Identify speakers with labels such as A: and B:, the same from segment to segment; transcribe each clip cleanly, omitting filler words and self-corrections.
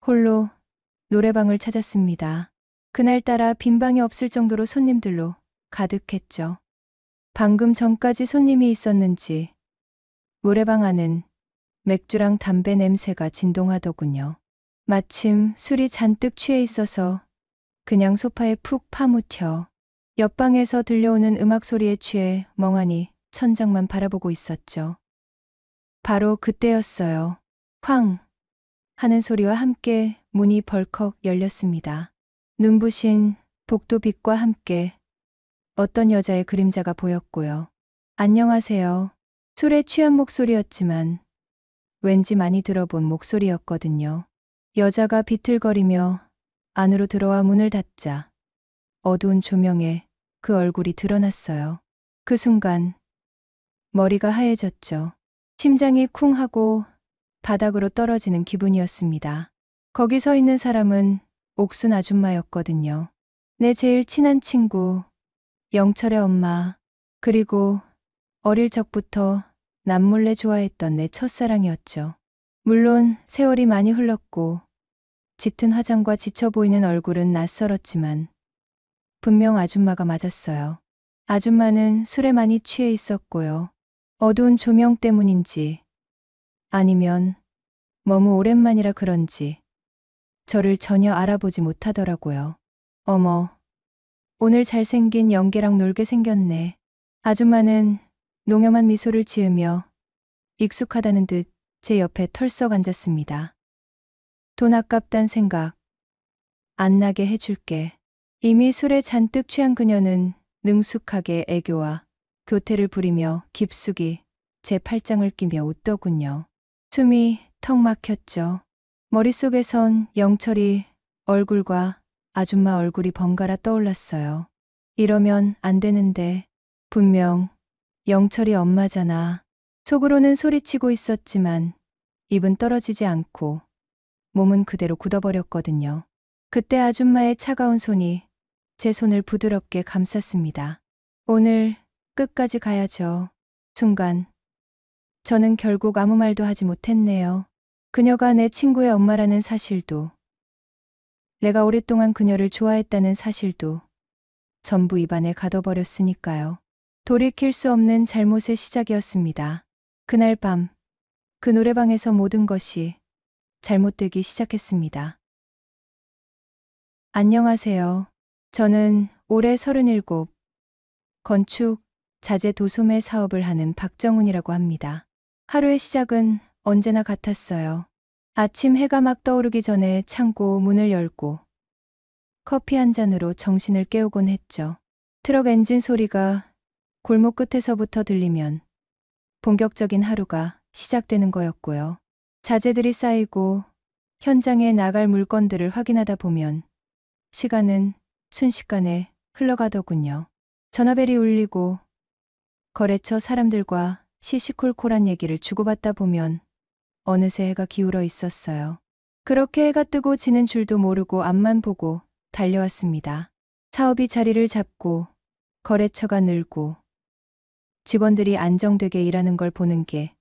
A: 홀로 노래방을 찾았습니다. 그날따라 빈 방이 없을 정도로 손님들로 가득했죠. 방금 전까지 손님이 있었는지 노래방 안은 맥주랑 담배 냄새가 진동하더군요. 마침 술이 잔뜩 취해 있어서 그냥 소파에 푹 파묻혀 옆방에서 들려오는 음악 소리에 취해 멍하니 천장만 바라보고 있었죠. 바로 그때였어요. 쾅! 하는 소리와 함께 문이 벌컥 열렸습니다. 눈부신 복도빛과 함께 어떤 여자의 그림자가 보였고요. 안녕하세요. 술에 취한 목소리였지만 왠지 많이 들어본 목소리였거든요. 여자가 비틀거리며 안으로 들어와 문을 닫자 어두운 조명에 그 얼굴이 드러났어요. 그 순간 머리가 하얘졌죠. 심장이 쿵 하고 바닥으로 떨어지는 기분이었습니다. 거기 서 있는 사람은 옥순 아줌마였거든요. 내 제일 친한 친구, 영철의 엄마, 그리고 어릴 적부터 남몰래 좋아했던 내 첫사랑이었죠. 물론 세월이 많이 흘렀고 짙은 화장과 지쳐 보이는 얼굴은 낯설었지만 분명 아줌마가 맞았어요. 아줌마는 술에 많이 취해 있었고요. 어두운 조명 때문인지 아니면 너무 오랜만이라 그런지 저를 전혀 알아보지 못하더라고요. 어머, 오늘 잘생긴 영계랑 놀게 생겼네. 아줌마는 농염한 미소를 지으며 익숙하다는 듯 제 옆에 털썩 앉았습니다. 돈 아깝단 생각 안 나게 해줄게. 이미 술에 잔뜩 취한 그녀는 능숙하게 애교와 교태를 부리며 깊숙이 제 팔짱을 끼며 웃더군요. 숨이 턱 막혔죠. 머릿속에선 영철이 얼굴과 아줌마 얼굴이 번갈아 떠올랐어요. 이러면 안 되는데 분명 영철이 엄마잖아. 속으로는 소리치고 있었지만 입은 떨어지지 않고 몸은 그대로 굳어버렸거든요. 그때 아줌마의 차가운 손이 제 손을 부드럽게 감쌌습니다. 오늘 끝까지 가야죠. 순간 저는 결국 아무 말도 하지 못했네요. 그녀가 내 친구의 엄마라는 사실도, 내가 오랫동안 그녀를 좋아했다는 사실도 전부 입안에 가둬버렸으니까요. 돌이킬 수 없는 잘못의 시작이었습니다. 그날 밤, 그 노래방에서 모든 것이 잘못되기 시작했습니다. 안녕하세요. 저는 올해 37, 건축, 자재 도소매 사업을 하는 박정훈이라고 합니다. 하루의 시작은 언제나 같았어요. 아침 해가 막 떠오르기 전에 창고 문을 열고 커피 한 잔으로 정신을 깨우곤 했죠. 트럭 엔진 소리가 골목 끝에서부터 들리면 본격적인 하루가 시작되는 거였고요. 자재들이 쌓이고 현장에 나갈 물건들을 확인하다 보면 시간은 순식간에 흘러가더군요. 전화벨이 울리고 거래처 사람들과 시시콜콜한 얘기를 주고받다 보면 어느새 해가 기울어 있었어요. 그렇게 해가 뜨고 지는 줄도 모르고 앞만 보고 달려왔습니다. 사업이 자리를 잡고 거래처가 늘고 직원들이 안정되게 일하는 걸 보는 게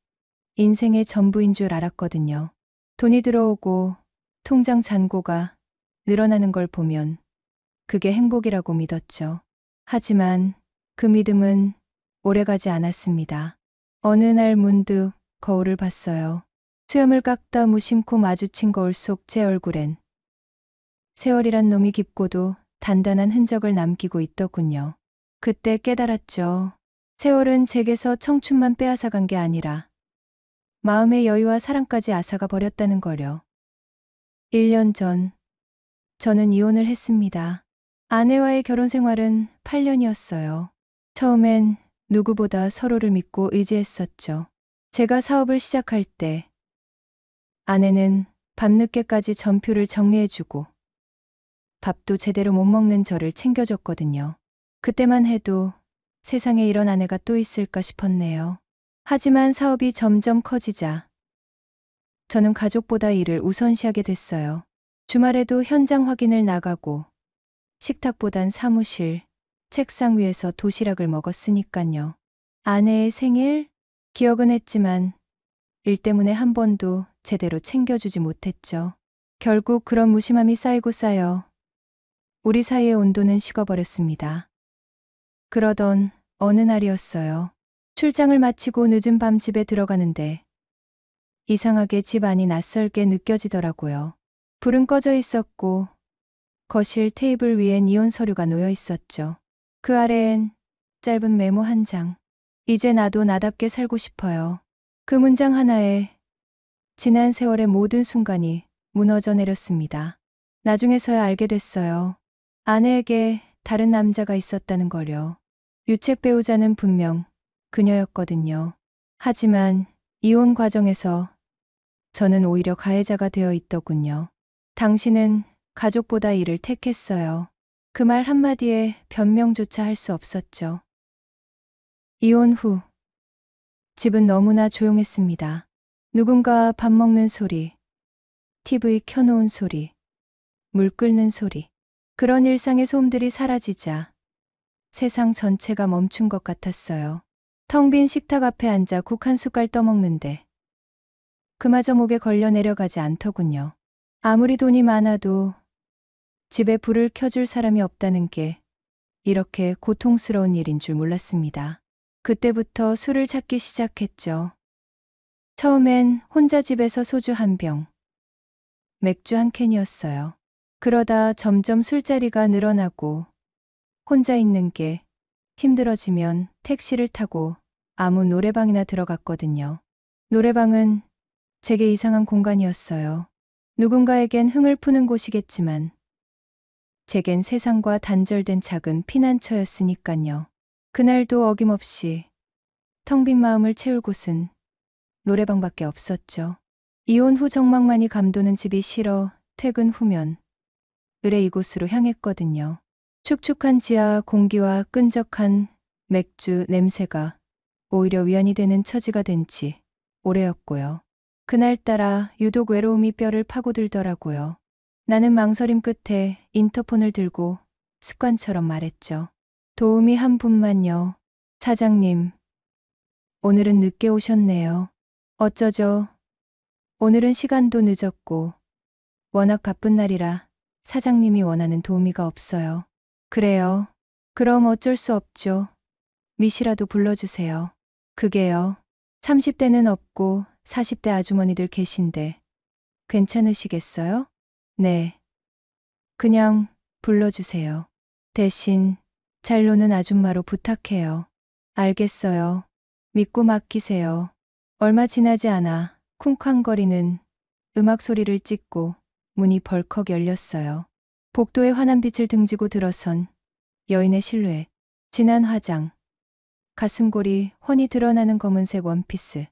A: 인생의 전부인 줄 알았거든요. 돈이 들어오고 통장 잔고가 늘어나는 걸 보면 그게 행복이라고 믿었죠. 하지만 그 믿음은 오래가지 않았습니다. 어느 날 문득 거울을 봤어요. 수염을 깎다 무심코 마주친 거울 속 제 얼굴엔 세월이란 놈이 깊고도 단단한 흔적을 남기고 있더군요. 그때 깨달았죠. 세월은 제게서 청춘만 빼앗아간 게 아니라 마음의 여유와 사랑까지 앗아가 버렸다는 거려. 1년 전 저는 이혼을 했습니다. 아내와의 결혼 생활은 8년이었어요. 처음엔 누구보다 서로를 믿고 의지했었죠. 제가 사업을 시작할 때 아내는 밤늦게까지 전표를 정리해주고 밥도 제대로 못 먹는 저를 챙겨줬거든요. 그때만 해도 세상에 이런 아내가 또 있을까 싶었네요. 하지만 사업이 점점 커지자 저는 가족보다 일을 우선시하게 됐어요. 주말에도 현장 확인을 나가고 식탁보단 사무실, 책상 위에서 도시락을 먹었으니깐요. 아내의 생일 기억은 했지만 일 때문에 한 번도 제대로 챙겨주지 못했죠. 결국 그런 무심함이 쌓이고 쌓여 우리 사이의 온도는 식어버렸습니다. 그러던 어느 날이었어요. 출장을 마치고 늦은 밤 집에 들어가는데 이상하게 집 안이 낯설게 느껴지더라고요. 불은 꺼져 있었고 거실 테이블 위엔 이혼 서류가 놓여 있었죠. 그 아래엔 짧은 메모 한 장. 이제 나도 나답게 살고 싶어요. 그 문장 하나에 지난 세월의 모든 순간이 무너져 내렸습니다. 나중에서야 알게 됐어요. 아내에게 다른 남자가 있었다는 걸요. 유책 배우자는 분명 그녀였거든요. 하지만 이혼 과정에서 저는 오히려 가해자가 되어 있더군요. 당신은 가족보다 일을 택했어요. 그 말 한마디에 변명조차 할 수 없었죠. 이혼 후 집은 너무나 조용했습니다. 누군가 밥 먹는 소리, TV 켜놓은 소리, 물 끓는 소리. 그런 일상의 소음들이 사라지자 세상 전체가 멈춘 것 같았어요. 텅 빈 식탁 앞에 앉아 국 한 숟갈 떠먹는데 그마저 목에 걸려 내려가지 않더군요. 아무리 돈이 많아도 집에 불을 켜줄 사람이 없다는 게 이렇게 고통스러운 일인 줄 몰랐습니다. 그때부터 술을 찾기 시작했죠. 처음엔 혼자 집에서 소주 한 병, 맥주 한 캔이었어요. 그러다 점점 술자리가 늘어나고 혼자 있는 게 힘들어지면 택시를 타고 아무 노래방이나 들어갔거든요. 노래방은 제게 이상한 공간이었어요. 누군가에겐 흥을 푸는 곳이겠지만 제겐 세상과 단절된 작은 피난처였으니깐요. 그날도 어김없이 텅 빈 마음을 채울 곳은 노래방밖에 없었죠. 이혼 후 정막만이 감도는 집이 싫어 퇴근 후면 을에 이곳으로 향했거든요. 축축한 지하 공기와 끈적한 맥주 냄새가 오히려 위안이 되는 처지가 된 지 오래였고요. 그날따라 유독 외로움이 뼈를 파고들더라고요. 나는 망설임 끝에 인터폰을 들고 습관처럼 말했죠. 도우미 한 분만요. 사장님, 오늘은 늦게 오셨네요. 어쩌죠? 오늘은 시간도 늦었고 워낙 바쁜 날이라 사장님이 원하는 도우미가 없어요. 그래요. 그럼 어쩔 수 없죠. 미시라도 불러주세요. 그게요. 30대는 없고 40대 아주머니들 계신데 괜찮으시겠어요? 네. 그냥 불러주세요. 대신 잘 노는 아줌마로 부탁해요. 알겠어요. 믿고 맡기세요. 얼마 지나지 않아 쿵쾅거리는 음악 소리를 찍고 문이 벌컥 열렸어요. 복도에 환한 빛을 등지고 들어선 여인의 실루엣, 진한 화장, 가슴골이 훤히 드러나는 검은색 원피스,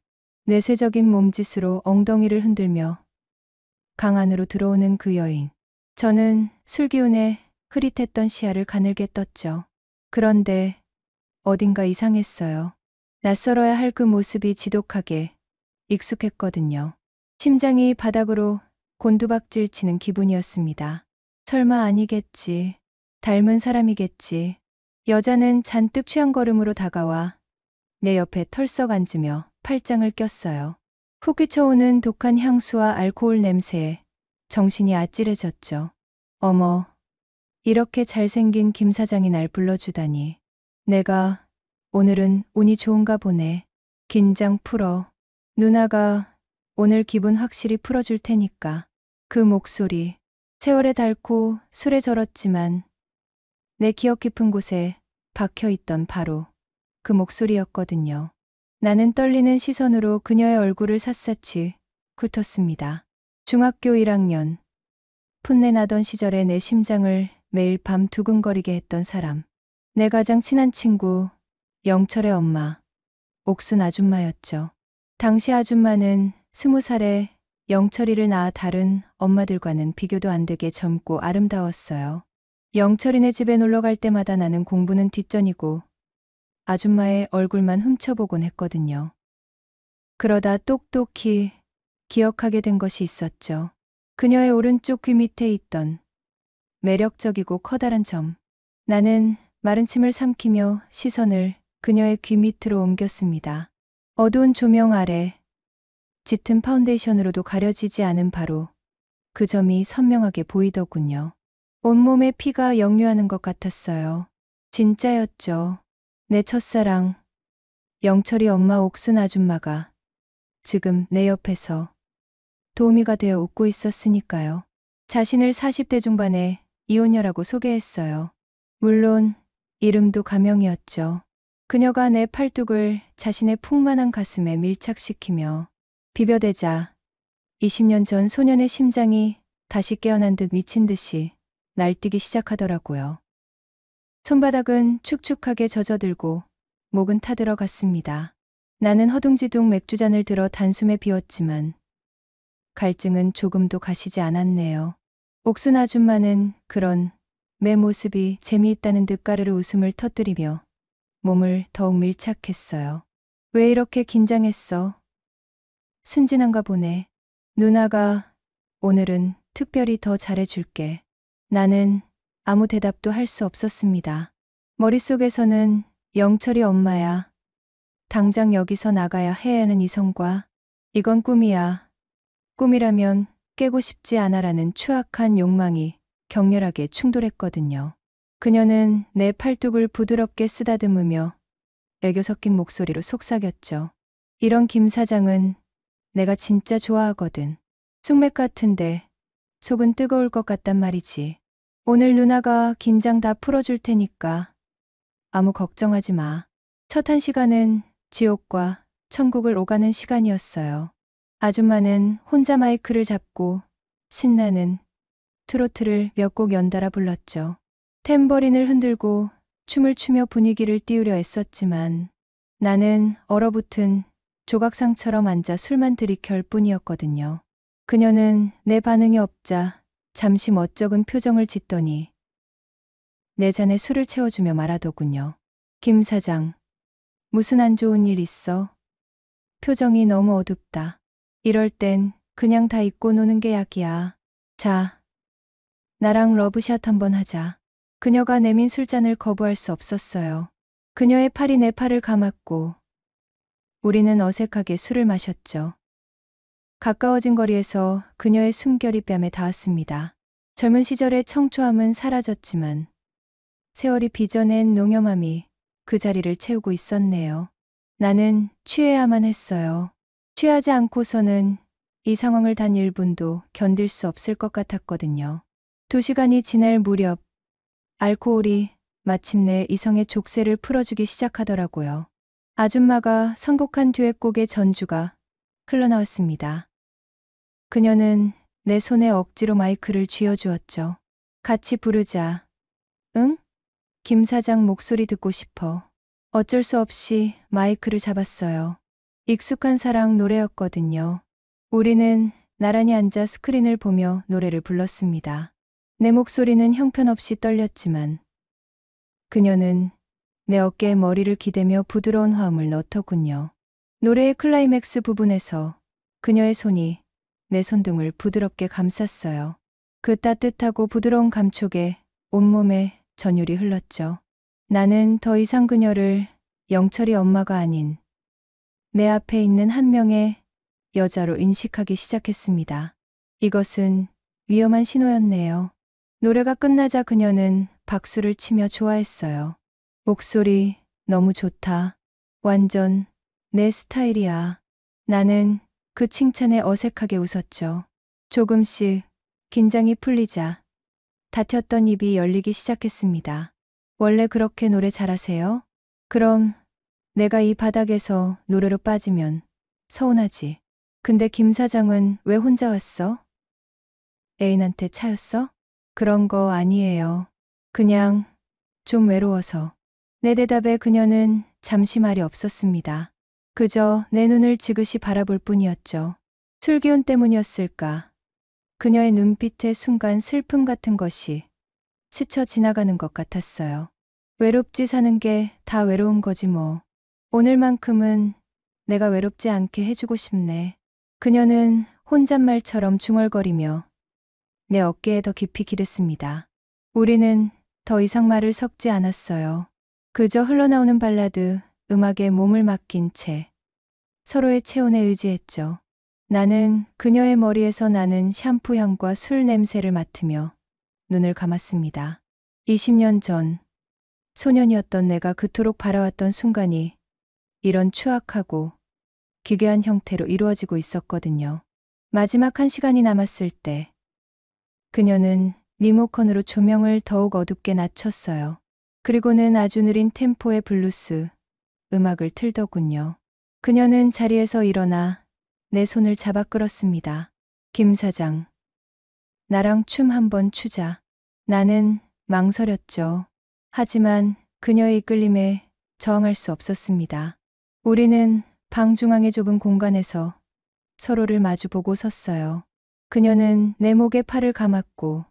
A: 뇌쇄적인 몸짓으로 엉덩이를 흔들며 강 안으로 들어오는 그 여인. 저는 술기운에 흐릿했던 시야를 가늘게 떴죠. 그런데 어딘가 이상했어요. 낯설어야 할 그 모습이 지독하게 익숙했거든요. 심장이 바닥으로 곤두박질 치는 기분이었습니다. 설마 아니겠지. 닮은 사람이겠지. 여자는 잔뜩 취한 걸음으로 다가와 내 옆에 털썩 앉으며 팔짱을 꼈어요. 훅 끼쳐오는 독한 향수와 알코올 냄새에 정신이 아찔해졌죠. 어머, 이렇게 잘생긴 김 사장이 날 불러주다니. 내가 오늘은 운이 좋은가 보네. 긴장 풀어. 누나가 오늘 기분 확실히 풀어줄 테니까. 그 목소리, 세월에 닳고 술에 절었지만 내 기억 깊은 곳에 박혀있던 바로 그 목소리였거든요. 나는 떨리는 시선으로 그녀의 얼굴을 샅샅이 훑었습니다. 중학교 1학년, 풋내 나던 시절에 내 심장을 매일 밤 두근거리게 했던 사람. 내 가장 친한 친구, 영철의 엄마, 옥순 아줌마였죠. 당시 아줌마는 20살에 영철이를 낳아 다른 엄마들과는 비교도 안 되게 젊고 아름다웠어요. 영철이네 집에 놀러 갈 때마다 나는 공부는 뒷전이고 아줌마의 얼굴만 훔쳐보곤 했거든요. 그러다 똑똑히 기억하게 된 것이 있었죠. 그녀의 오른쪽 귀 밑에 있던 매력적이고 커다란 점. 나는 마른 침을 삼키며 시선을 그녀의 귀 밑으로 옮겼습니다. 어두운 조명 아래 짙은 파운데이션으로도 가려지지 않은 바로 그 점이 선명하게 보이더군요. 온몸에 피가 역류하는 것 같았어요. 진짜였죠. 내 첫사랑, 영철이 엄마 옥순 아줌마가 지금 내 옆에서 도우미가 되어 웃고 있었으니까요. 자신을 40대 중반의 이혼녀라고 소개했어요. 물론 이름도 가명이었죠. 그녀가 내 팔뚝을 자신의 풍만한 가슴에 밀착시키며 비벼대자 20년 전 소년의 심장이 다시 깨어난 듯 미친 듯이 날뛰기 시작하더라고요. 손바닥은 축축하게 젖어들고 목은 타들어갔습니다. 나는 허둥지둥 맥주잔을 들어 단숨에 비웠지만 갈증은 조금도 가시지 않았네요. 옥순 아줌마는 그런 내 모습이 재미있다는 듯 까르르 웃음을 터뜨리며 몸을 더욱 밀착했어요. 왜 이렇게 긴장했어? 순진한가 보네. 누나가 오늘은 특별히 더 잘해줄게. 나는 아무 대답도 할 수 없었습니다. 머릿속에서는 영철이 엄마야. 당장 여기서 나가야 해야 하는 이성과 이건 꿈이야. 꿈이라면 깨고 싶지 않아라는 추악한 욕망이 격렬하게 충돌했거든요. 그녀는 내 팔뚝을 부드럽게 쓰다듬으며 애교 섞인 목소리로 속삭였죠. 이런 김 사장은 내가 진짜 좋아하거든. 쑥맥 같은데 속은 뜨거울 것 같단 말이지. 오늘 누나가 긴장 다 풀어줄 테니까 아무 걱정하지 마. 첫 한 시간은 지옥과 천국을 오가는 시간이었어요. 아줌마는 혼자 마이크를 잡고 신나는 트로트를 몇 곡 연달아 불렀죠. 탬버린을 흔들고 춤을 추며 분위기를 띄우려 애썼지만 나는 얼어붙은 조각상처럼 앉아 술만 들이켤 뿐이었거든요. 그녀는 내 반응이 없자 잠시 멋쩍은 표정을 짓더니 내 잔에 술을 채워주며 말하더군요. 김 사장, 무슨 안 좋은 일 있어? 표정이 너무 어둡다. 이럴 땐 그냥 다 잊고 노는 게 약이야. 자, 나랑 러브샷 한번 하자. 그녀가 내민 술잔을 거부할 수 없었어요. 그녀의 팔이 내 팔을 감았고 우리는 어색하게 술을 마셨죠. 가까워진 거리에서 그녀의 숨결이 뺨에 닿았습니다. 젊은 시절의 청초함은 사라졌지만 세월이 빚어낸 농염함이 그 자리를 채우고 있었네요. 나는 취해야만 했어요. 취하지 않고서는 이 상황을 단 1분도 견딜 수 없을 것 같았거든요. 2시간이 지날 무렵 알코올이 마침내 이성의 족쇄를 풀어주기 시작하더라고요. 아줌마가 선곡한 듀엣곡의 전주가 흘러나왔습니다. 그녀는 내 손에 억지로 마이크를 쥐어주었죠. 같이 부르자. 응? 김 사장 목소리 듣고 싶어. 어쩔 수 없이 마이크를 잡았어요. 익숙한 사랑 노래였거든요. 우리는 나란히 앉아 스크린을 보며 노래를 불렀습니다. 내 목소리는 형편없이 떨렸지만 그녀는 내 어깨에 머리를 기대며 부드러운 화음을 넣더군요. 노래의 클라이맥스 부분에서 그녀의 손이 내 손등을 부드럽게 감쌌어요. 그 따뜻하고 부드러운 감촉에 온몸에 전율이 흘렀죠. 나는 더 이상 그녀를 영철이 엄마가 아닌 내 앞에 있는 한 명의 여자로 인식하기 시작했습니다. 이것은 위험한 신호였네요. 노래가 끝나자 그녀는 박수를 치며 좋아했어요. 목소리 너무 좋다. 완전 내 스타일이야. 나는 그 칭찬에 어색하게 웃었죠. 조금씩 긴장이 풀리자 다퉜던 입이 열리기 시작했습니다. 원래 그렇게 노래 잘하세요? 그럼 내가 이 바닥에서 노래로 빠지면 서운하지. 근데 김 사장은 왜 혼자 왔어? 애인한테 차였어? 그런 거 아니에요. 그냥 좀 외로워서. 내 대답에 그녀는 잠시 말이 없었습니다. 그저 내 눈을 지그시 바라볼 뿐이었죠. 술 기운 때문이었을까? 그녀의 눈빛에 순간 슬픔 같은 것이 스쳐 지나가는 것 같았어요. 외롭지 사는 게 다 외로운 거지 뭐. 오늘만큼은 내가 외롭지 않게 해주고 싶네. 그녀는 혼잣말처럼 중얼거리며 내 어깨에 더 깊이 기댔습니다. 우리는 더 이상 말을 섞지 않았어요. 그저 흘러나오는 발라드, 음악에 몸을 맡긴 채 서로의 체온에 의지했죠. 나는 그녀의 머리에서 나는 샴푸 향과 술 냄새를 맡으며 눈을 감았습니다. 20년 전 소년이었던 내가 그토록 바라왔던 순간이 이런 추악하고 기괴한 형태로 이루어지고 있었거든요. 마지막 1시간이 남았을 때 그녀는 리모컨으로 조명을 더욱 어둡게 낮췄어요. 그리고는 아주 느린 템포의 블루스 음악을 틀더군요. 그녀는 자리에서 일어나 내 손을 잡아 끌었습니다. 김 사장, 나랑 춤 한번 추자. 나는 망설였죠. 하지만 그녀의 이끌림에 저항할 수 없었습니다. 우리는 방 중앙의 좁은 공간에서 서로를 마주보고 섰어요. 그녀는 내 목에 팔을 감았고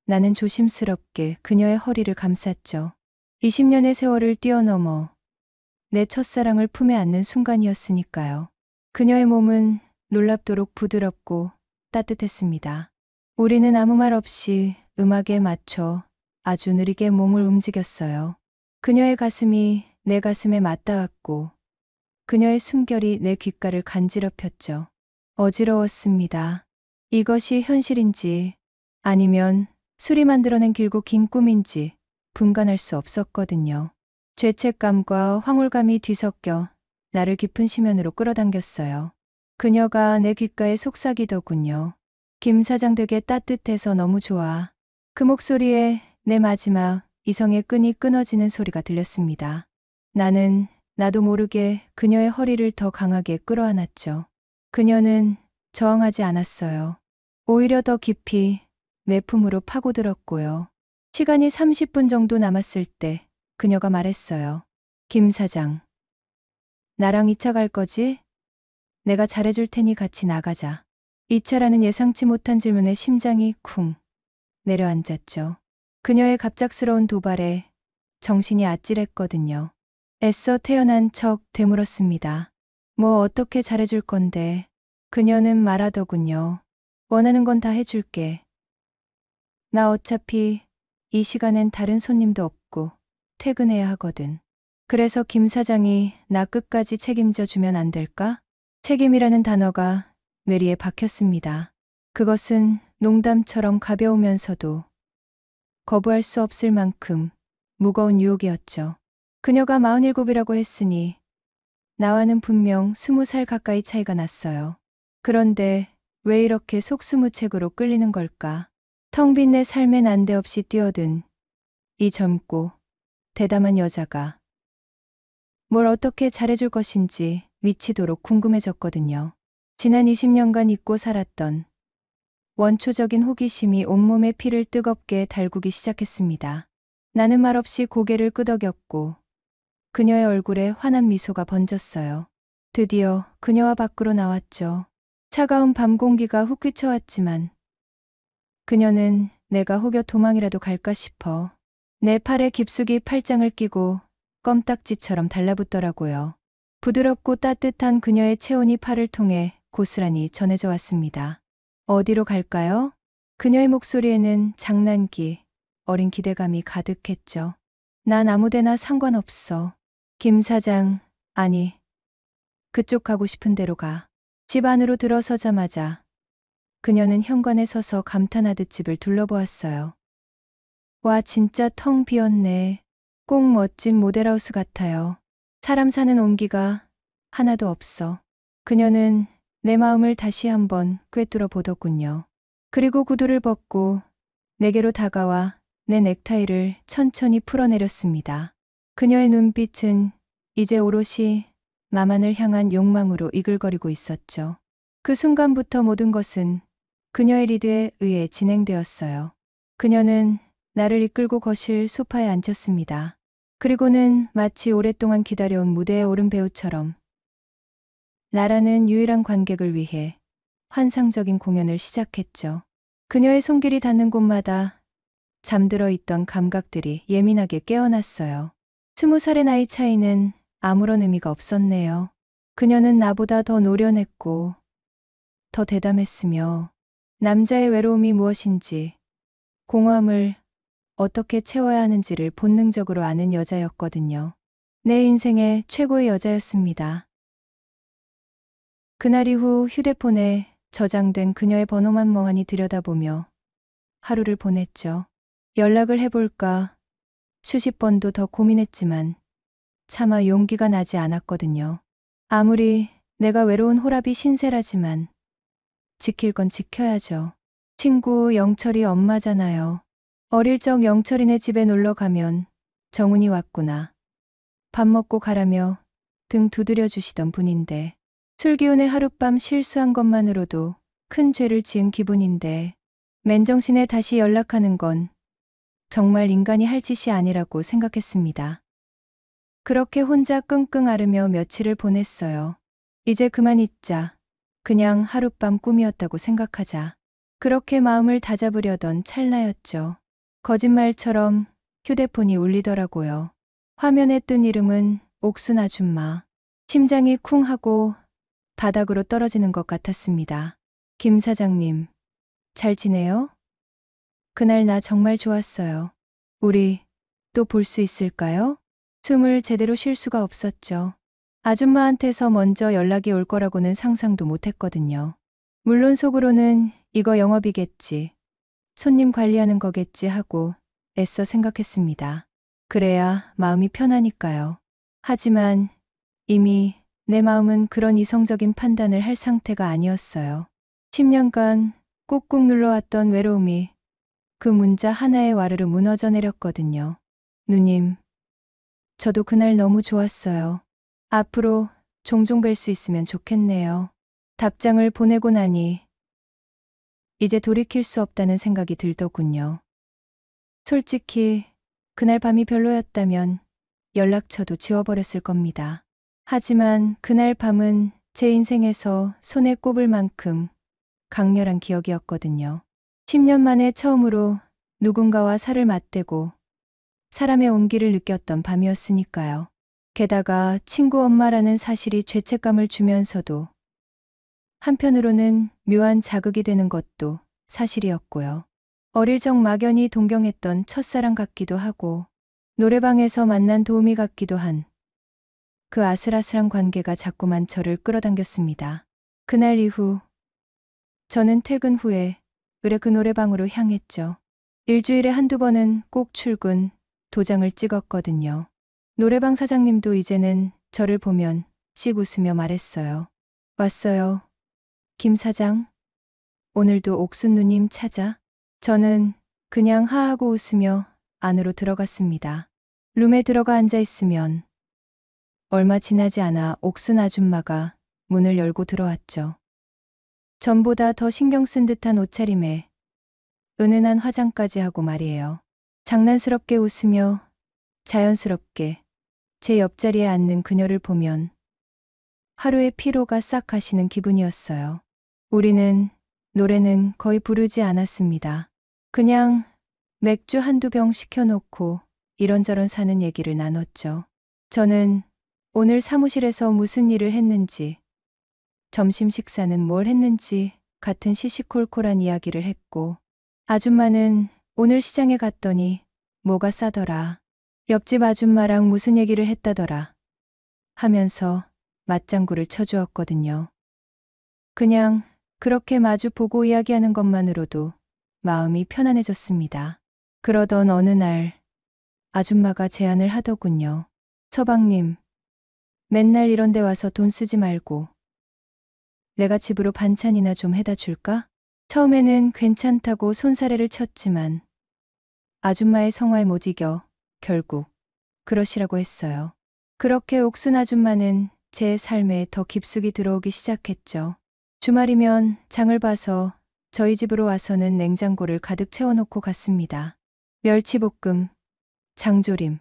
A: 나는 조심스럽게 그녀의 허리를 감쌌죠. 20년의 세월을 뛰어넘어 내 첫사랑을 품에 안는 순간이었으니까요. 그녀의 몸은 놀랍도록 부드럽고 따뜻했습니다. 우리는 아무 말 없이 음악에 맞춰 아주 느리게 몸을 움직였어요. 그녀의 가슴이 내 가슴에 맞닿았고 그녀의 숨결이 내 귓가를 간지럽혔죠. 어지러웠습니다. 이것이 현실인지 아니면 술이 만들어낸 길고 긴 꿈인지 분간할 수 없었거든요. 죄책감과 황홀감이 뒤섞여 나를 깊은 심연으로 끌어당겼어요. 그녀가 내 귓가에 속삭이더군요. 김 사장 되게 따뜻해서 너무 좋아. 그 목소리에 내 마지막 이성의 끈이 끊어지는 소리가 들렸습니다. 나도 모르게 그녀의 허리를 더 강하게 끌어안았죠. 그녀는 저항하지 않았어요. 오히려 더 깊이 매품으로 파고들었고요. 시간이 30분 정도 남았을 때 그녀가 말했어요. 김 사장, 나랑 2차 갈 거지? 내가 잘해줄 테니 같이 나가자. 2차라는 예상치 못한 질문에 심장이 쿵 내려앉았죠. 그녀의 갑작스러운 도발에 정신이 아찔했거든요. 애써 태어난 척 되물었습니다. 뭐 어떻게 잘해줄 건데. 그녀는 말하더군요. 원하는 건 다 해줄게. 나 어차피 이 시간엔 다른 손님도 없고 퇴근해야 하거든. 그래서 김 사장이 나 끝까지 책임져 주면 안 될까? 책임이라는 단어가 뇌리에 박혔습니다. 그것은 농담처럼 가벼우면서도 거부할 수 없을 만큼 무거운 유혹이었죠. 그녀가 47이라고 했으니 나와는 분명 20살 가까이 차이가 났어요. 그런데 왜 이렇게 속수무책으로 끌리는 걸까? 텅 빈 내 삶에 난데없이 뛰어든 이 젊고 대담한 여자가 뭘 어떻게 잘해줄 것인지 미치도록 궁금해졌거든요. 지난 20년간 잊고 살았던 원초적인 호기심이 온몸의 피를 뜨겁게 달구기 시작했습니다. 나는 말없이 고개를 끄덕였고 그녀의 얼굴에 환한 미소가 번졌어요. 드디어 그녀와 밖으로 나왔죠. 차가운 밤 공기가 훅 휘쳐왔지만 그녀는 내가 혹여 도망이라도 갈까 싶어 내 팔에 깊숙이 팔짱을 끼고 껌딱지처럼 달라붙더라고요. 부드럽고 따뜻한 그녀의 체온이 팔을 통해 고스란히 전해져 왔습니다. 어디로 갈까요? 그녀의 목소리에는 장난기, 어린 기대감이 가득했죠. 난 아무데나 상관없어. 김 사장, 아니, 그쪽 가고 싶은 대로 가. 집 안으로 들어서자마자 그녀는 현관에 서서 감탄하듯 집을 둘러보았어요. 와, 진짜 텅 비었네. 꼭 멋진 모델하우스 같아요. 사람 사는 온기가 하나도 없어. 그녀는 내 마음을 다시 한번 꿰뚫어 보더군요. 그리고 구두를 벗고 내게로 다가와 내 넥타이를 천천히 풀어내렸습니다. 그녀의 눈빛은 이제 오롯이 나만을 향한 욕망으로 이글거리고 있었죠. 그 순간부터 모든 것은 그녀의 리드에 의해 진행되었어요. 그녀는 나를 이끌고 거실 소파에 앉혔습니다. 그리고는 마치 오랫동안 기다려온 무대에 오른 배우처럼 나라는 유일한 관객을 위해 환상적인 공연을 시작했죠. 그녀의 손길이 닿는 곳마다 잠들어 있던 감각들이 예민하게 깨어났어요. 20살의 나이 차이는 아무런 의미가 없었네요. 그녀는 나보다 더 노련했고 더 대담했으며 남자의 외로움이 무엇인지 공허함을 어떻게 채워야 하는지를 본능적으로 아는 여자였거든요. 내 인생의 최고의 여자였습니다. 그날 이후 휴대폰에 저장된 그녀의 번호만 멍하니 들여다보며 하루를 보냈죠. 연락을 해볼까 수십 번도 더 고민했지만 차마 용기가 나지 않았거든요. 아무리 내가 외로운 호랍이 신세라지만 지킬 건 지켜야죠. 친구 영철이 엄마잖아요. 어릴 적 영철이네 집에 놀러 가면 정훈이 왔구나. 밥 먹고 가라며 등 두드려 주시던 분인데 술 기운에 하룻밤 실수한 것만으로도 큰 죄를 지은 기분인데 맨정신에 다시 연락하는 건 정말 인간이 할 짓이 아니라고 생각했습니다. 그렇게 혼자 끙끙 앓으며 며칠을 보냈어요. 이제 그만 잊자. 그냥 하룻밤 꿈이었다고 생각하자. 그렇게 마음을 다잡으려던 찰나였죠. 거짓말처럼 휴대폰이 울리더라고요. 화면에 뜬 이름은 옥순 아줌마. 심장이 쿵 하고 바닥으로 떨어지는 것 같았습니다. 김 사장님, 잘 지내요? 그날 나 정말 좋았어요. 우리 또 볼 수 있을까요? 숨을 제대로 쉴 수가 없었죠. 아줌마한테서 먼저 연락이 올 거라고는 상상도 못했거든요. 물론 속으로는 이거 영업이겠지. 손님 관리하는 거겠지 하고 애써 생각했습니다. 그래야 마음이 편하니까요. 하지만 이미 내 마음은 그런 이성적인 판단을 할 상태가 아니었어요. 10년간 꾹꾹 눌러왔던 외로움이 그 문자 하나에 와르르 무너져 내렸거든요. 누님, 저도 그날 너무 좋았어요. 앞으로 종종 뵐 수 있으면 좋겠네요. 답장을 보내고 나니 이제 돌이킬 수 없다는 생각이 들더군요. 솔직히 그날 밤이 별로였다면 연락처도 지워버렸을 겁니다. 하지만 그날 밤은 제 인생에서 손에 꼽을 만큼 강렬한 기억이었거든요. 10년 만에 처음으로 누군가와 살을 맞대고 사람의 온기를 느꼈던 밤이었으니까요. 게다가 친구 엄마라는 사실이 죄책감을 주면서도 한편으로는 묘한 자극이 되는 것도 사실이었고요. 어릴 적 막연히 동경했던 첫사랑 같기도 하고 노래방에서 만난 도우미 같기도 한 그 아슬아슬한 관계가 자꾸만 저를 끌어당겼습니다. 그날 이후 저는 퇴근 후에 의뢰 그 노래방으로 향했죠. 일주일에 한두 번은 꼭 출근, 도장을 찍었거든요. 노래방 사장님도 이제는 저를 보면 씩 웃으며 말했어요. 왔어요. 김 사장. 오늘도 옥순 누님 찾아. 저는 그냥 하하고 웃으며 안으로 들어갔습니다. 룸에 들어가 앉아 있으면 얼마 지나지 않아 옥순 아줌마가 문을 열고 들어왔죠. 전보다 더 신경 쓴 듯한 옷차림에 은은한 화장까지 하고 말이에요. 장난스럽게 웃으며 자연스럽게 제 옆자리에 앉는 그녀를 보면 하루의 피로가 싹 가시는 기분이었어요. 우리는 노래는 거의 부르지 않았습니다. 그냥 맥주 한두 병 시켜놓고 이런저런 사는 얘기를 나눴죠. 저는 오늘 사무실에서 무슨 일을 했는지, 점심 식사는 뭘 했는지 같은 시시콜콜한 이야기를 했고, 아줌마는 오늘 시장에 갔더니 뭐가 싸더라, 옆집 아줌마랑 무슨 얘기를 했다더라 하면서 맞장구를 쳐주었거든요. 그냥 그렇게 마주 보고 이야기하는 것만으로도 마음이 편안해졌습니다. 그러던 어느 날 아줌마가 제안을 하더군요. 서방님, 맨날 이런 데 와서 돈 쓰지 말고 내가 집으로 반찬이나 좀 해다 줄까? 처음에는 괜찮다고 손사래를 쳤지만 아줌마의 성화에 못 이겨 결국 그러시라고 했어요. 그렇게 옥순 아줌마는 제 삶에 더 깊숙이 들어오기 시작했죠. 주말이면 장을 봐서 저희 집으로 와서는 냉장고를 가득 채워놓고 갔습니다. 멸치볶음, 장조림,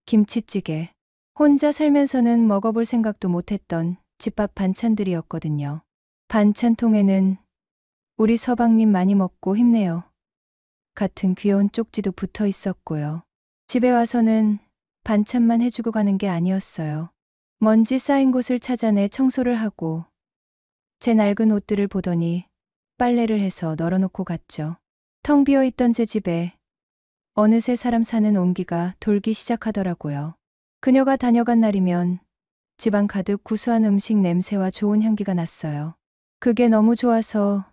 A: 김치찌개. 혼자 살면서는 먹어볼 생각도 못했던 집밥 반찬들이었거든요. 반찬통에는 우리 서방님 많이 먹고 힘내요 같은 귀여운 쪽지도 붙어 있었고요. 집에 와서는 반찬만 해주고 가는 게 아니었어요. 먼지 쌓인 곳을 찾아내 청소를 하고 제 낡은 옷들을 보더니 빨래를 해서 널어놓고 갔죠. 텅 비어있던 제 집에 어느새 사람 사는 온기가 돌기 시작하더라고요. 그녀가 다녀간 날이면 집안 가득 구수한 음식 냄새와 좋은 향기가 났어요. 그게 너무 좋아서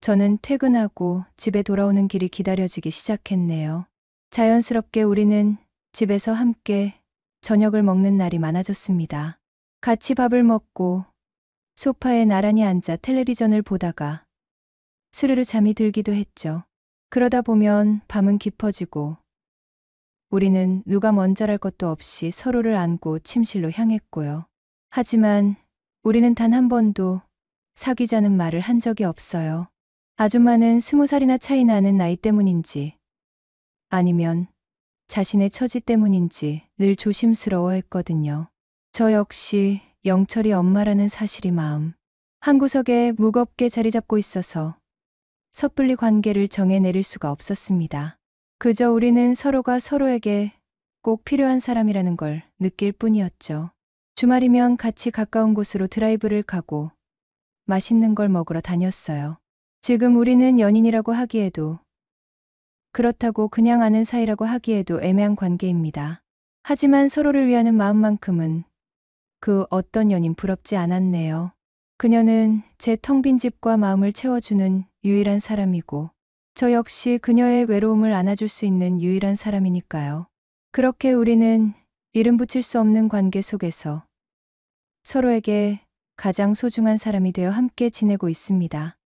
A: 저는 퇴근하고 집에 돌아오는 길이 기다려지기 시작했네요. 자연스럽게 우리는 집에서 함께 저녁을 먹는 날이 많아졌습니다. 같이 밥을 먹고 소파에 나란히 앉아 텔레비전을 보다가 스르르 잠이 들기도 했죠. 그러다 보면 밤은 깊어지고 우리는 누가 먼저랄 것도 없이 서로를 안고 침실로 향했고요. 하지만 우리는 단 한 번도 사귀자는 말을 한 적이 없어요. 아줌마는 20살이나 차이 나는 나이 때문인지 아니면 자신의 처지 때문인지 늘 조심스러워 했거든요. 저 역시 영철이 엄마라는 사실이 마음 한구석에 무겁게 자리 잡고 있어서 섣불리 관계를 정해 내릴 수가 없었습니다. 그저 우리는 서로가 서로에게 꼭 필요한 사람이라는 걸 느낄 뿐이었죠. 주말이면 같이 가까운 곳으로 드라이브를 가고 맛있는 걸 먹으러 다녔어요. 지금 우리는 연인이라고 하기에도 그렇다고 그냥 아는 사이라고 하기에도 애매한 관계입니다. 하지만 서로를 위하는 마음만큼은 그 어떤 연인 부럽지 않았네요. 그녀는 제 텅 빈 집과 마음을 채워주는 유일한 사람이고 저 역시 그녀의 외로움을 안아줄 수 있는 유일한 사람이니까요. 그렇게 우리는 이름 붙일 수 없는 관계 속에서 서로에게 가장 소중한 사람이 되어 함께 지내고 있습니다.